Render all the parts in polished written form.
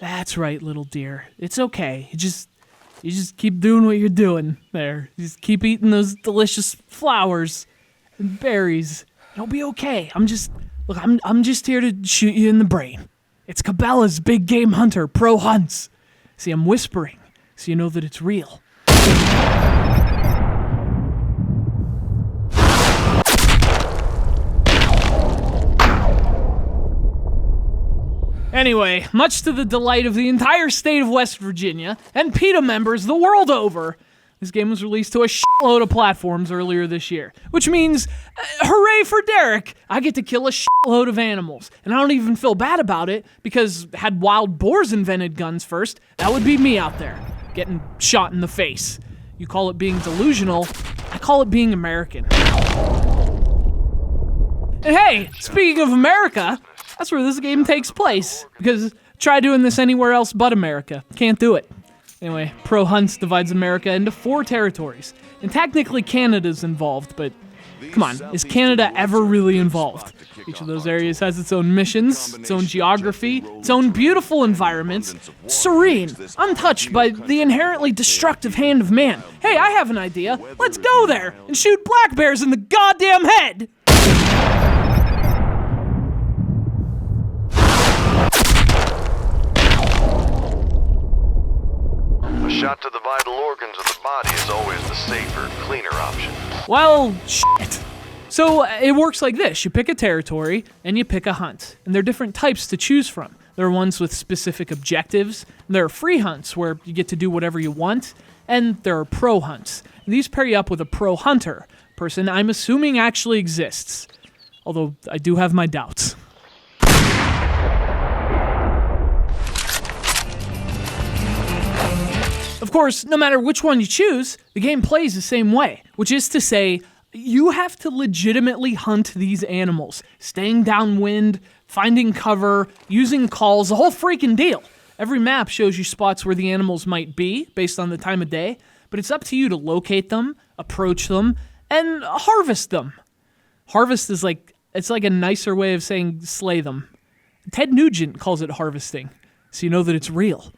That's right, little deer. It's okay. You just keep doing what you're doing there. You just keep eating those delicious flowers and berries. It'll be okay. I'm just here to shoot you in the brain. It's CABELA'S Big Game Hunter Pro Hunts. See, I'm whispering, so you know that it's real. Anyway, much to the delight of the entire state of West Virginia, and PETA members the world over, this game was released to a shitload of platforms earlier this year. Which means, hooray for Derek! I get to kill a shitload of animals. And I don't even feel bad about it, because had wild boars invented guns first, that would be me out there, getting shot in the face. You call it being delusional, I call it being American. And hey, speaking of America, that's where this game takes place, because try doing this anywhere else but America. Can't do it. Anyway, Pro Hunts divides America into 4 territories, and technically Canada's involved, but come on, is Canada ever really involved? Each of those areas has its own missions, its own geography, its own beautiful environments, serene, untouched by the inherently destructive hand of man. Hey, I have an idea. Let's go there and shoot black bears in the goddamn head! A shot to the vital organs of the body is always the safer, cleaner option. Well, shit. So it works like this. You pick a territory, and you pick a hunt. And there are different types to choose from. There are ones with specific objectives. There are free hunts, where you get to do whatever you want. And there are pro hunts. And these pair you up with a pro hunter, person I'm assuming actually exists. Although I do have my doubts. Of course, no matter which one you choose, the game plays the same way, which is to say, you have to legitimately hunt these animals, staying downwind, finding cover, using calls, the whole freaking deal. Every map shows you spots where the animals might be, based on the time of day, but it's up to you to locate them, approach them, and harvest them. Harvest is it's like a nicer way of saying slay them. Ted Nugent calls it harvesting, so you know that it's real.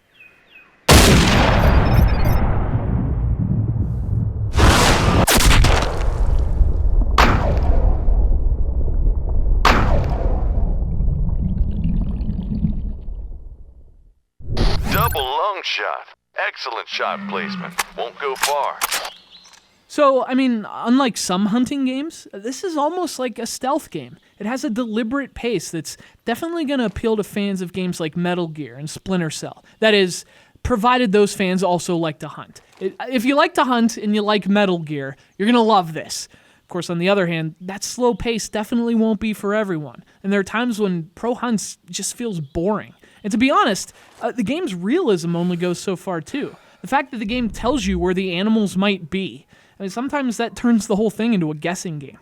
Double long shot. Excellent shot placement. Won't go far. So, I mean, unlike some hunting games, this is almost like a stealth game. It has a deliberate pace that's definitely going to appeal to fans of games like Metal Gear and Splinter Cell. That is, provided those fans also like to hunt. If you like to hunt and you like Metal Gear, you're going to love this. Of course, on the other hand, that slow pace definitely won't be for everyone. And there are times when Pro Hunts just feels boring. And to be honest, the game's realism only goes so far too. The fact that the game tells you where the animals might be, I mean, sometimes that turns the whole thing into a guessing game.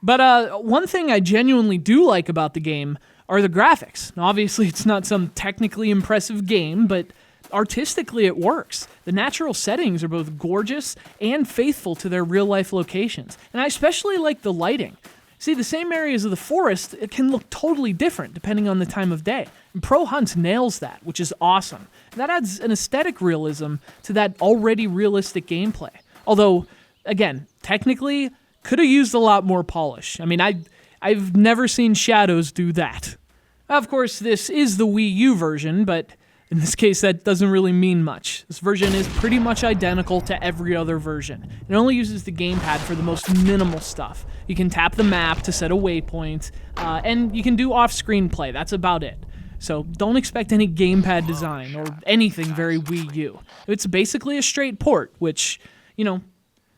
But one thing I genuinely do like about the game are the graphics. Now, obviously, it's not some technically impressive game, but artistically it works. The natural settings are both gorgeous and faithful to their real-life locations. And I especially like the lighting. See, the same areas of the forest, it can look totally different depending on the time of day. And Pro Hunts nails that, which is awesome. And that adds an aesthetic realism to that already realistic gameplay. Although, again, technically, could have used a lot more polish. I mean, I've never seen Shadows do that. Of course, this is the Wii U version, but in this case, that doesn't really mean much. This version is pretty much identical to every other version. It only uses the gamepad for the most minimal stuff. You can tap the map to set a waypoint, and you can do off-screen play. That's about it. So don't expect any gamepad design or anything very Wii U. It's basically a straight port, which, you know,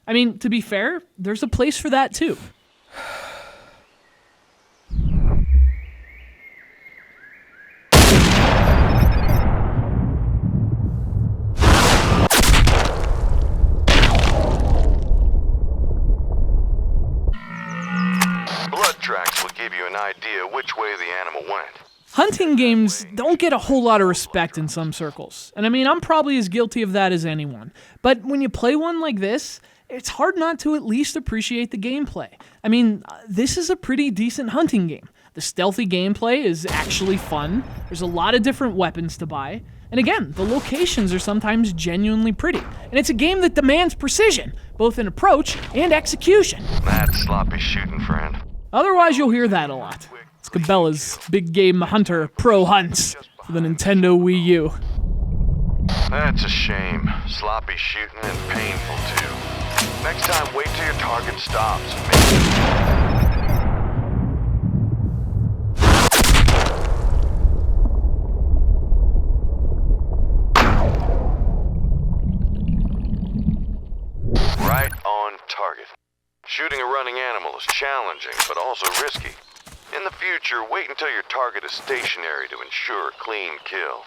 I mean, to be fair, there's a place for that too. Blood tracks will give you an idea which way the animal went. Hunting games don't get a whole lot of respect in some circles. And I mean, I'm probably as guilty of that as anyone. But when you play one like this, it's hard not to at least appreciate the gameplay. I mean, this is a pretty decent hunting game. The stealthy gameplay is actually fun. There's a lot of different weapons to buy. And again, the locations are sometimes genuinely pretty. And it's a game that demands precision, both in approach and execution. That's sloppy shooting, friend. Otherwise, you'll hear that a lot. It's CABELA'S Big Game Hunter Pro Hunts for the Nintendo Wii U. That's a shame. Sloppy shooting and painful, too. Next time, wait till your target stops. Right on target. Shooting a running animal is challenging, but also risky. In the future, wait until your target is stationary to ensure a clean kill.